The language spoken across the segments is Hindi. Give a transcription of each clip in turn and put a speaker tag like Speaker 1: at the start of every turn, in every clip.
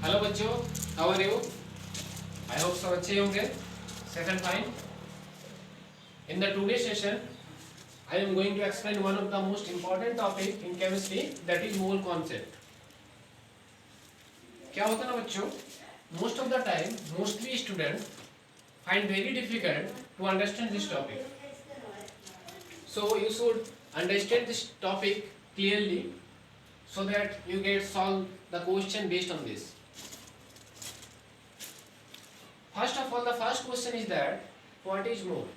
Speaker 1: हेलो बच्चों, how are you? I hope सब अच्छे होंगे, safe and fine. In the today session, I am going to explain one of the most important topic in chemistry, that is mole concept. क्या होता है ना बच्चों, most of the time, mostly students find very difficult to understand this topic. So you should understand this topic clearly so that you get solve the question based on this. First of all, the first question is that what is mole?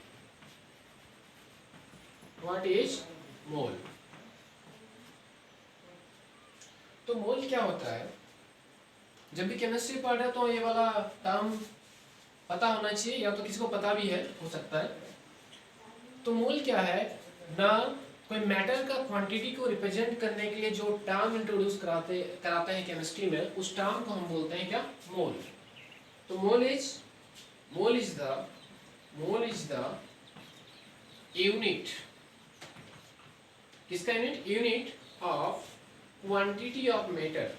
Speaker 1: What is mole? तो मोल क्या होता है? जब भी केमिस्ट्री पढ़ रहे तो ये वाला टर्म पता होना चाहिए, या तो किसी को पता भी है, हो सकता है. तो मोल क्या है ना, कोई मैटर का क्वांटिटी को रिप्रेजेंट करने के लिए जो टर्म इंट्रोड्यूस कराते हैं केमिस्ट्री में, उस टर्म को हम बोलते हैं क्या? मोल. तो मोल इज द यूनिट. किसका unit? Unit of quantity of matter.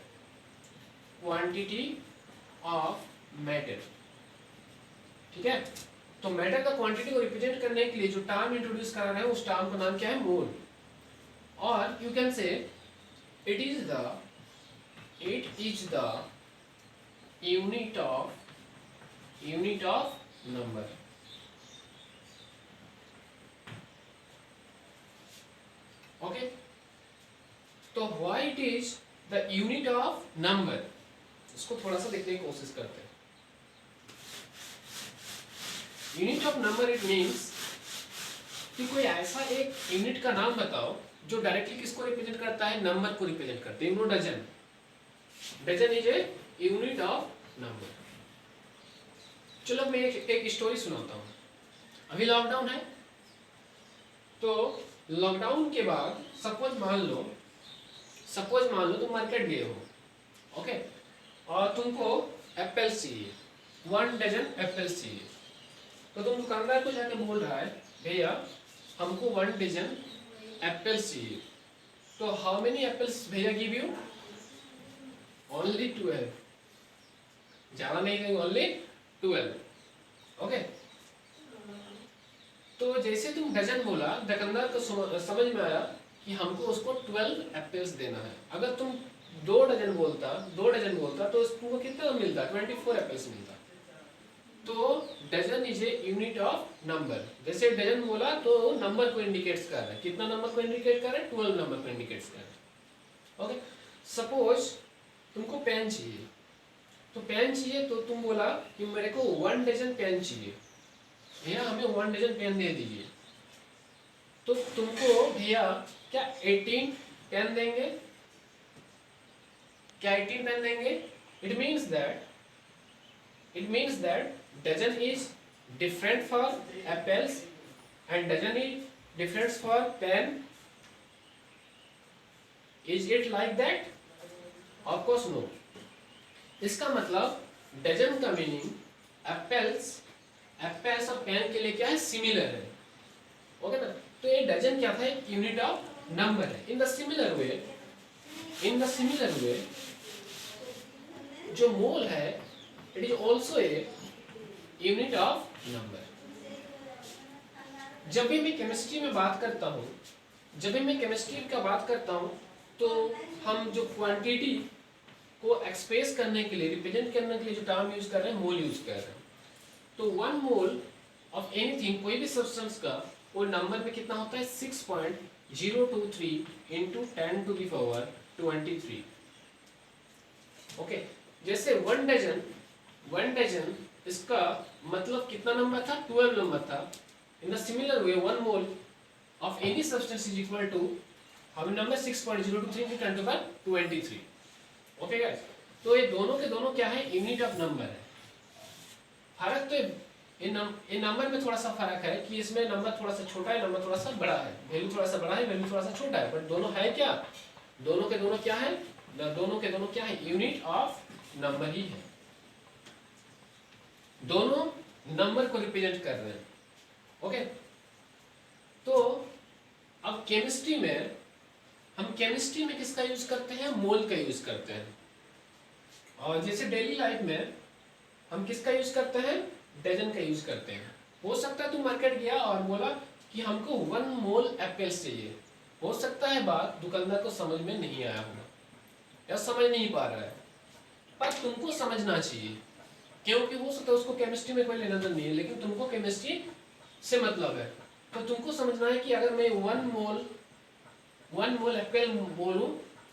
Speaker 1: ठीक है. तो मैटर का क्वांटिटी को रिप्रेजेंट करने के लिए जो टर्म इंट्रोड्यूस कर रहे हैं, उस टर्म का नाम क्या है? मोल. और you can say it is the unit of number. Okay. तो why it is the unit of number, इसको थोड़ा सा देखने की कोशिश करते हैं. Unit of number it means कि कोई ऐसा एक यूनिट का नाम बताओ जो डायरेक्टली किसको रिप्रेजेंट करता है? नंबर को रिप्रेजेंट करते हैं. You know dozen is a unit of number. चलो मैं एक स्टोरी सुनाता हूँ. अभी लॉकडाउन है, तो लॉकडाउन के बाद सपोज मान लो तुम मार्केट गए हो. ओके. और तुमको एप्पल चाहिए, 1 डजन एप्पल चाहिए. तो तुम दुकानदार को जाके बोल रहा है, भैया हमको 1 डजन एप्पल चाहिए. तो हाउ मेनी एप्पल्स भैया गिव यू? ओनली 12. ज्यादा नहीं देंगे, ओनली 12. ओके. तो जैसे तुम डजन बोला, दुकानदार को समझ में आया कि हमको उसको 12 एप्पल्स देना है. अगर तुम 2 डजन बोलता तो तुमको कितना मिलता? 24 एप्पल्स मिलता. तो dozen is a unit of number. जैसे डजन बोला तो नंबर को इंडिकेट्स कर रहा है. कितना नंबर को इंडिकेट कर रहा है? 12 नंबर को इंडिकेट्स कर रहा है. ओके. सपोज तुमको पेन चाहिए, तो तुम बोला कि मेरे को 1 डजन पेन चाहिए, भैया हमें 1 डजन पेन दे दीजिए. तो तुमको भैया क्या 18 पेन देंगे? क्या 18 पेन देंगे? It means that dozen is different for apples and dozen is different for pen. Is it like that? Of course no. इसका मतलब डजन का मीनिंग एप्पल्स और पेन के लिए क्या है? सिमिलर है. ओके ना. तो ये डजन क्या था? एक यूनिट ऑफ नंबर है. इन द सिमिलर वे जो मोल है, it is also a unit of number. जब भी मैं केमिस्ट्री में बात करता हूँ, तो हम जो क्वांटिटी को एक्सप्रेस करने के लिए, रिप्रेजेंट करने के लिए जो टर्म यूज कर रहे हैं, मोल यूज कर रहे हैं. तो 1 मोल ऑफ एनीथिंग, कोई भी सब्सटेंस का, वो नंबर में कितना होता है? 6.023 into 10 to the power 23. Okay. जैसे 1 डजन इसका मतलब कितना नंबर था? 12 नंबर था. In the similar way 1 mole of any substance is equal to how number? 6.023 into 10 to the power 23. Okay guys. तो ये दोनों के दोनों क्या है? यूनिट ऑफ नंबर है. फर्क तो इन नंबर में थोड़ा सा फर्क है कि इसमें नंबर थोड़ा सा छोटा है, नंबर थोड़ा सा बड़ा है. वैल्यू थोड़ा सा बड़ा है, वैल्यू थोड़ा सा छोटा है, बट दोनों है क्या? दोनों के दोनों क्या है? दोनों के दोनों क्या है? यूनिट ऑफ नंबर ही है. दोनों नंबर को रिप्रेजेंट कर रहे हैं. ओके. तो अब हम केमिस्ट्री में किसका यूज करते हैं? मोल का यूज करते हैं. और जैसे डेली लाइफ में हम किसका यूज करते हैं, डजन का यूज करते हैं। हो सकता है तू मार्केट गया और बोला कि हमको 1 मोल एप्पल्स चाहिए, हो सकता है बात दुकानदार को समझ में नहीं आया होगा या समझ नहीं पा रहा है, पर तुमको समझना चाहिए, क्योंकि हो सकता है उसको केमिस्ट्री में कोई लेना देना नहीं है, लेकिन तुमको केमिस्ट्री से मतलब है। तो तुमको समझना है कि अगर मैं 1 मोल एप्पल बोलूं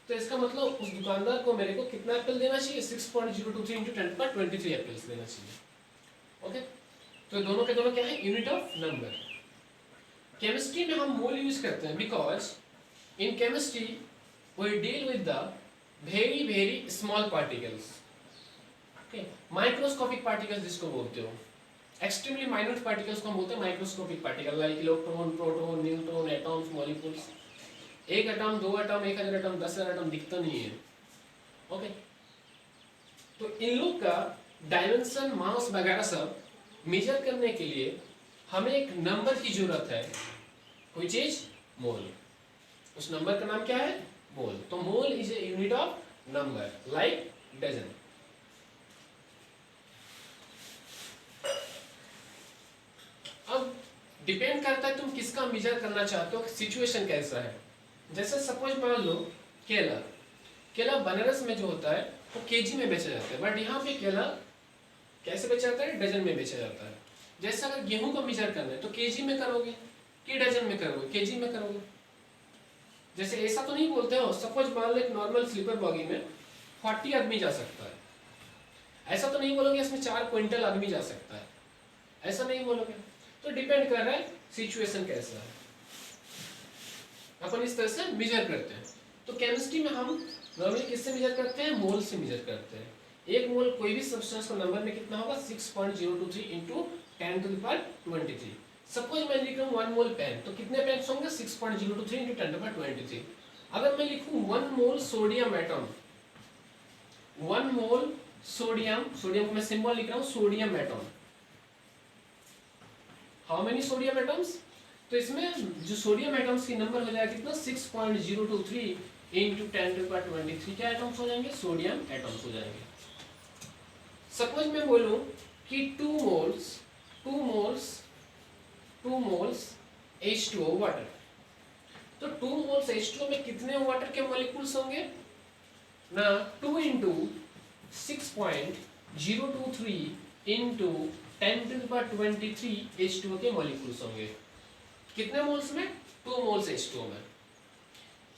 Speaker 1: तो इसका मतलब उस दुकानदार को मेरे को कितना एप्पल देना चाहिए, 6.023 × 10⁻23 एप्पल्स देना चाहिए। ओके, तो दोनों के दोनों क्या है, यूनिट ऑफ नंबर। केमिस्ट्री में हम मोल यूज करते हैं because in chemistry we deal with the very small particles. Okay, microscopic particles जिसको बोलते हो, एक्सट्रीमली माइन्यूट पार्टिकल्स को हम बोलते हैं microscopic particle, like electron, proton, neutron, atoms, molecules. एक एटम, 2 एटम, 1000 एटम, 10,000 एटम दिखता नहीं है। ओके, तो इन लोग का डायमेंशन, मास वगैरह सब मेजर करने के लिए हमें एक नंबर की जरूरत है, कोई चीज मोल। उस नंबर का नाम क्या है, मोल। तो mole is a unit of number, like dozen. अब डिपेंड करता है तुम किसका मेजर करना चाहते हो, सिचुएशन कैसा है। जैसे सपोज मान लो केला, केला बनारस में जो होता है वो केजी में बेचा जाता है, बट यहाँ पे केला कैसे बेचा जाता है, डजन में बेचा जाता है। जैसे अगर गेहूं को मेजर करना है तो केजी में करोगे कि डजन में करोगे, केजी में करोगे। जैसे ऐसा तो नहीं बोलते हो, सपोज मान लो एक नॉर्मल स्लीपर बॉगी में 40 आदमी जा सकता है, ऐसा तो नहीं बोलोगे इसमें 4 क्विंटल आदमी जा सकता है, ऐसा नहीं बोलोगे। तो डिपेंड कर रहा है सिचुएशन कैसा है, अपन इस तरह से मेजर करते हैं। तो केमिस्ट्री में हम नॉर्मली किससे मेजर करते हैं, मोल से मेजर करते हैं। एक मोल कोई भी सब्सटेंस का नंबर में कितना होगा, 6.023 × 10⁻23। सपोज मैं लिख रहा हूँ 1 मोल पेन, तो कितने पेन होंगे, 6.023 × 10⁻23। अगर मैं लिखूं 1 मोल सोडियम एटम, 1 मोल सोडियम, सोडियम को मैं सिंबल लिख रहा हूँ sodium atom, how many sodium atoms, तो इसमें जो सोडियम एटम्स की नंबर हो जाएगा कितना, 6.023 × 10⁻23 क्या एटम्स हो जाएंगे, सोडियम एटम्स हो जाएंगे। सपोज मैं बोलूं कि 2 मोल्स H2O वाटर, तो 2 मोल्स H2O में कितने वाटर के मॉलिक्यूल्स होंगे ना, 2 × 6.023 × 10⁻23 H2O के मॉलिक्यूल्स होंगे। कितने मोल्स में, 2 मोल्स H2O में।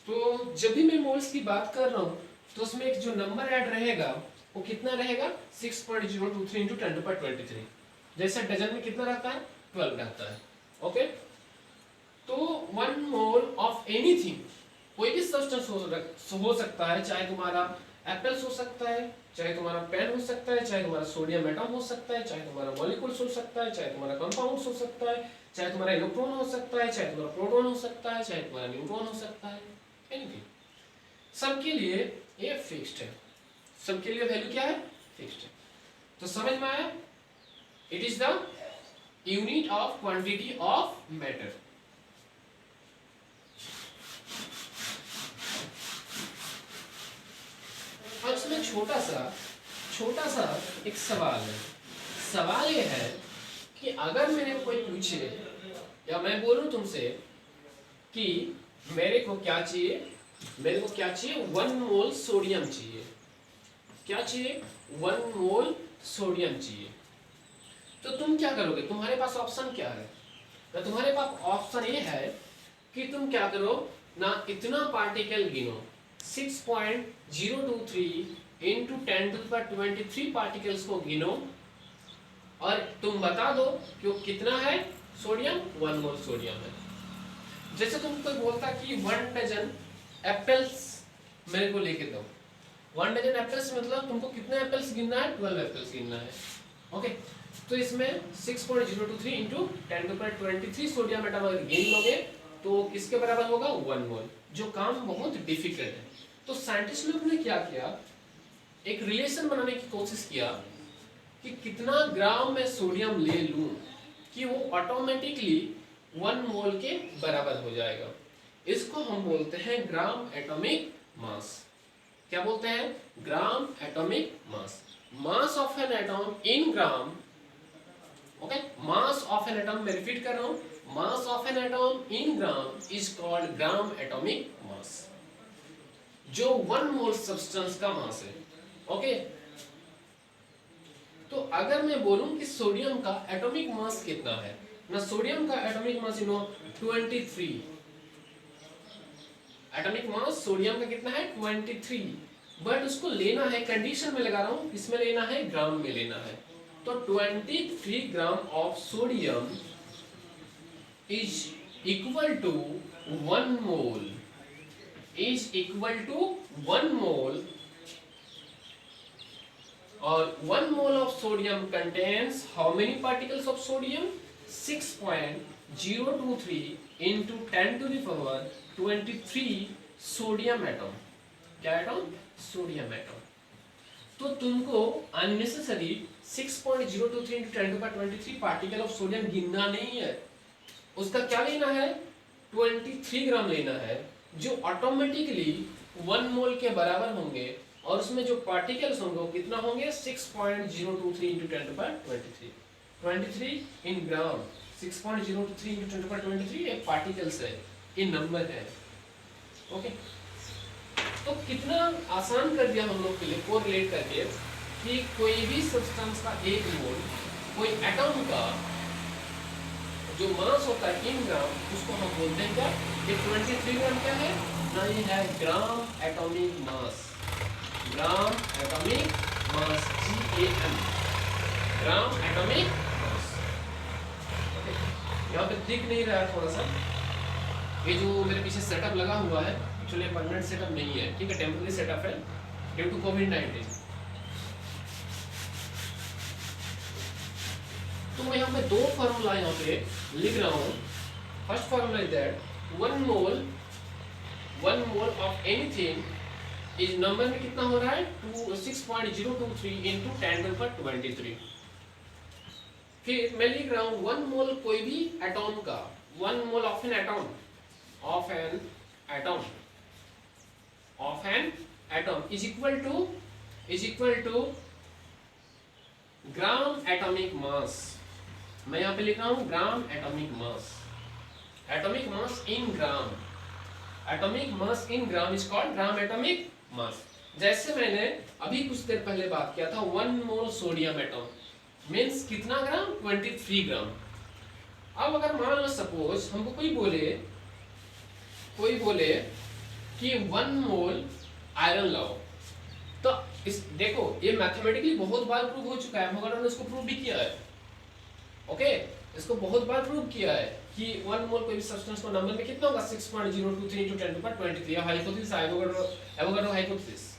Speaker 1: तो जब भी मैं मोल्स की बात कर रहा हूँ तो उसमें एक जो नंबर ऐड रहेगा वो कितना रहेगा, 6.023 × 10⁻23। जैसे डजन में कितना रहता है, 12 रहता है। ओके, तो 1 मोल ऑफ एनीथिंग, कोई भी सब्सटेंस हो सकता है, चाहे तुम्हारा एप्पल्स हो सकता है, चाहे तुम्हारा पेन हो सकता है, चाहे तुम्हारा सोडियम एटम हो सकता है, चाहे तुम्हारा मॉलिक्यूल्स हो सकता है, चाहे तुम्हारा कंपाउंड्स हो सकता है, चाहे तुम्हारा इलेक्ट्रॉन हो सकता है, चाहे तुम्हारा प्रोटॉन हो सकता है, चाहे तुम्हारा न्यूट्रॉन हो सकता है, एनीथिंग, सबके लिए ये फिक्स्ड है, सबके लिए वैल्यू क्या है, फिक्स्ड है। तो समझ में आया, it is the unit of quantity of matter. अब इसमें छोटा सा एक सवाल है। सवाल ये है कि अगर मेरे कोई पूछे या मैं बोलूं तुमसे कि मेरे को क्या चाहिए, 1 मोल सोडियम चाहिए, क्या चाहिए, 1 मोल सोडियम चाहिए, तो तुम क्या करोगे, तुम्हारे पास ऑप्शन क्या है, तो तुम्हारे पास ऑप्शन ये है कि तुम क्या करो ना, इतना पार्टिकल गिनो, 6.023 × 10⁻23 पार्टिकल्स को गिनो और तुम बता दो कि वो कितना है सोडियम, 1 मोल सोडियम है। जैसे तुम कोई बोलता कि 1 डजन एप्पल्स मेरे को लेके दो, 1 डजन एप्पल्स मतलब तुमको कितने एप्पल्स गिनना है, 12 एप्पल्स गिनना है। ओके, तो इसमें 6.023 × 10⁻23 सोडियम एटम अगर गिन लोगे तो किसके बराबर होगा, 1 मोल, जो काम बहुत डिफिकल्ट है। तो साइंटिस्ट लोग ने क्या किया, एक रिलेशन बनाने की कोशिश किया कि कितना ग्राम में सोडियम ले लूं कि वो ऑटोमेटिकली 1 मोल के बराबर हो जाएगा। इसको हम बोलते हैं ग्राम एटॉमिक मास। क्या बोलते हैं? Gram atomic mass. Mass of an atom in gram, okay, mass of an atom, मैं रिपीट कर रहा हूं, mass of an atom in gram is called gram atomic mass, जो 1 मोल सब्सटेंस का मास है। ओके, तो अगर मैं बोलूं कि सोडियम का एटॉमिक मास कितना है ना, सोडियम का atomic mass 23, atomic mass sodium का कितना है 23, बट उसको लेना है, कंडीशन में लगा रहा हूं, किसमें लेना है? ग्राम में लेना है। तो 23 gram of sodium is equal to 1 mole, is equal to 1 mole, और 1 mole of sodium contains how many particles of sodium? 6.023 into 10 to the power 23 sodium atom. क्या एटम? Sodium atom. तो तुमको unnecessary 6.023 into 10 to the power 23 particle of sodium गिनना नहीं है, उसका क्या लेना है? 23 ग्राम लेना है, जो ऑटोमेटिकली 1 मोल के बराबर होंगे, और उसमें जो पार्टिकल्स होंगे वो कितना होंगे? 6.023 into 10 to the power 23, 23 in gram, 6.023 into 10 to the power 23 ये पार्टिकल्स है, ये नंबर है। ओके, तो कितना आसान कर दिया हम लोग के लिए कोरिलेट करके कि कोई भी सब्सटेंस का 1 मोल, कोई एटम का जो मास होता है इन ग्राम, उसको हम बोलते हैं क्या? ये 23 ग्राम क्या है ना, ये है ग्राम एटॉमिक मास, ग्राम एटॉमिक मास, GAM, ग्राम एटॉमिक मास। यहाँ पे दिख नहीं रहा है थोड़ा सा, ये जो मेरे पीछे सेटअप लगा हुआ है एक्चुअली परमानेंट सेटअप नहीं है, ठीक है, टेम्पररी सेटअप है ड्यू टू कोविड-19। तो मैं यहाँ पे 2 फॉर्मूला यहाँ पे लिख रहा हूँ। First formula is that 1 mole of anything इस नंबर में कितना हो रहा है? 6.023 into 10 to the power 23। फिर मैं लिख रहा हूँ 1 मोल कोई भी एटॉम का, 1 mole of an atom, of an atom, of an atom is equal to gram atomic mass. मैं यहाँ पे लिख रहा हूँ gram atomic mass, atomic mass in gram, atomic mass in gram is called gram atomic mass. जैसे मैंने अभी कुछ देर पहले बात किया था 1 मोल सोडियम एटम मींस कितना ग्राम? 23 ग्राम। अब अगर मान लो सपोज हमको कोई बोले कि 1 मोल आयरन लाओ, तो इस देखो ये मैथमेटिकली बहुत बार प्रूव हो चुका है, एवोगाड्रो ने इसको प्रूव भी किया है। ओके, इसको बहुत बार प्रूव किया है कि 1 मोल कोई भी सब्सटेंस को नंबर में कितना होगा? 6.023 into 10 to the power 23, hypothesis Avogadro hypothesis.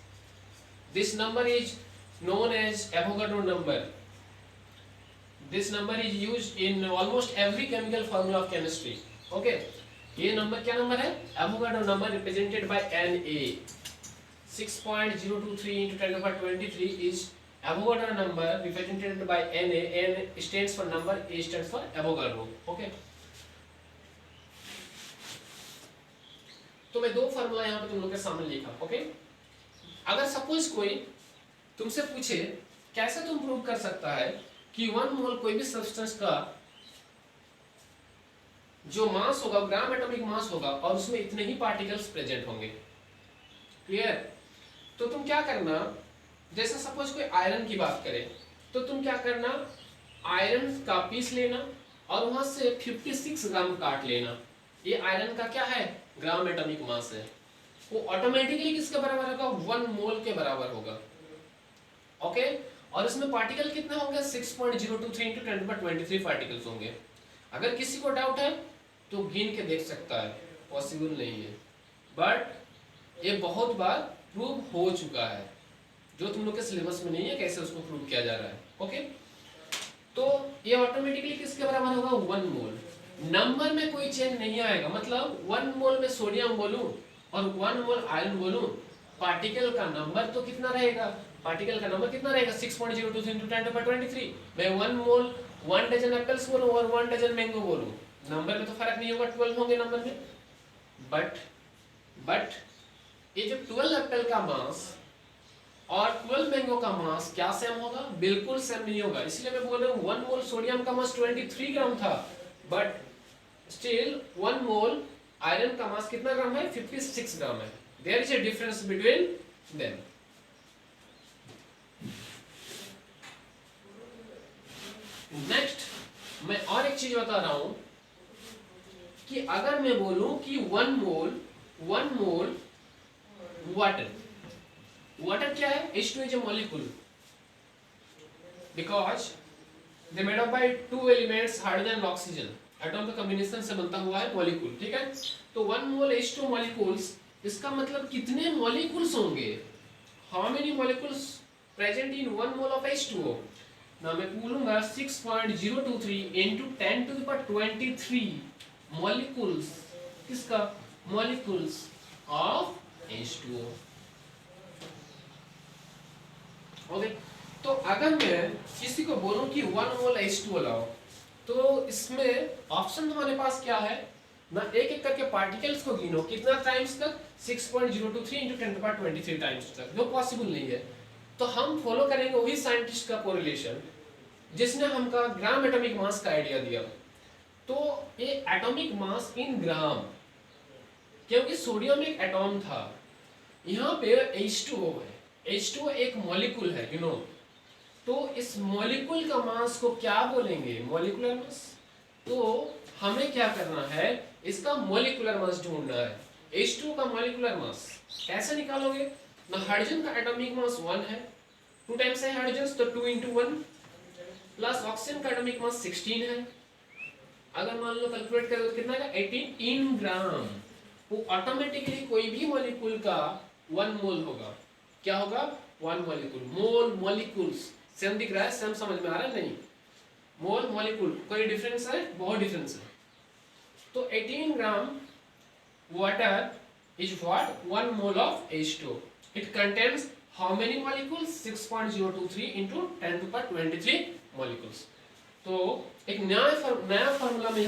Speaker 1: This number is known as Avogadro number. This number is used in almost every chemical formula of chemistry. Okay, ये नंबर क्या नंबर है? Avogadro number represented by Na. 6.023 into 10 to the power 23 is Avogadro number represented by Na. N stands for number, A stands for Avogadro. Okay. तो मैं 2 फार्मूला यहाँ पे तुम लोग के सामने लिखा। ओके, अगर सपोज कोई तुमसे पूछे कैसे तुम प्रूव कर सकता है कि 1 मोल कोई भी सब्सटेंस का जो मास होगा ग्राम एटॉमिक मास होगा और उसमें इतने ही पार्टिकल्स प्रेजेंट होंगे। क्लियर? तो तुम क्या करना, जैसे सपोज कोई आयरन की बात करे तो तुम क्या करना, आयरन का पीस लेना और वहां से 56 ग्राम काट लेना। ये आयरन का क्या है? ग्राम एटॉमिक मास है। वो ऑटोमेटिकली किसके बराबर होगा? 1 मोल के बराबर होगा। ओके, और इसमें पार्टिकल कितने होंगे? 6.023 into 10 to the power 23 particles होंगे। अगर किसी को डाउट है तो गिन के देख सकता है, पॉसिबल नहीं है, बट ये बहुत बार प्रूव हो चुका है। जो तुम लोग के सिलेबस में नहीं है कैसे उसको प्रूव किया जा रहा है। ओके, तो ये ऑटोमेटिकली किसके बराबर होगा? 1 मोल। नंबर में कोई चेंज नहीं आएगा, मतलब 1 मोल में सोडियम बोलूं और 1 मोल आयरन बोलूं, पार्टिकल का नंबर तो कितना रहेगा? पार्टिकल का नंबर कितना रहेगा? 6.023 into 10 to the power 23। मैं 1 मोल 1 डजन एप्पल्स बोलूं और 1 डजन मैंगो बोलूं, नंबर में तो फर्क नहीं होगा, 12 होंगे नंबर में। बट ये जो 12 एप्पल का मास और 12 मैंगो का मास क्या सेम होगा? बिल्कुल सेम नहीं होगा। इसलिए मैं बोल रहा हूँ 1 मोल सोडियम का मास 23 ग्राम था, बट स्टिल 1 मोल आयरन का मास कितना ग्राम है? 56 ग्राम है। There is a difference between them. Next मैं और एक चीज बता रहा हूं कि अगर मैं बोलूं कि 1 मोल वाटर क्या है? H2 is a molecule because they made up by two elements hydrogen and oxygen। Atom का कॉम्बिनेशन से बनता हुआ है मॉलिक्यूल, ठीक है। तो 1 मोल H2 मॉलिक्यूल्स, इसका मतलब कितने मॉलिक्यूल्स होंगे? How many molecules present in 1 mole of H2O? ना मैं बोलूंगा 6.023 into 10 to the power 23 molecules. किसका? Molecules of H2O। ओके, तो अगर मैं किसी को बोलूं कि 1 मोल H2O लाओ, तो इसमें ऑप्शन तुम्हारे पास क्या है ना? एक एक करके पार्टिकल्स को गिनो, कितना टाइम्स तक? 6.023 into 10 to the power 23 times तक, जो पॉसिबल नहीं है। तो हम फॉलो करेंगे वही साइंटिस्ट का कोरिलेशन जिसने हमका ग्राम एटॉमिक मास का आइडिया दिया। तो ये एटॉमिक मास इन ग्राम, क्योंकि सोडियम एक एटॉम था, यहाँ पे H2O है। H2O एक मॉलिक्यूल है, यू नो। तो इस मॉलिक्यूल का मास को क्या बोलेंगे? Molecular mass. तो हमें क्या करना है? इसका मॉलिक्यूलर मास ढूंढना है। H2O का मॉलिक्यूलर मास कैसे निकालोगे ना? हाइड्रोजन का एटॉमिक मास 1 है, 2 टाइम्स है हाइड्रोजन, तो 2 into 1 प्लस ऑक्सीजन का एटॉमिक मास 16 है। अगर मान लो कैलकुलेट करें तो कितना है? 18 ग्राम। वो ऑटोमेटिकली कोई भी मॉलिक्यूल का 1 मोल होगा। क्या होगा? 1 मॉलिक्यूल। मोल मॉलिक्यूल्स सेम दिख रहा है? सेम समझ में आ रहा है? नहीं, मोल मॉलिक्यूल कोई डिफरेंस है? बहुत डिफरेंस है। तो 18 gram water is what? 1 mole of H2O। It contains how many molecules? 6.023 into 10 to the power 23 molecules. तो एक नया फार्मूला में यहाँ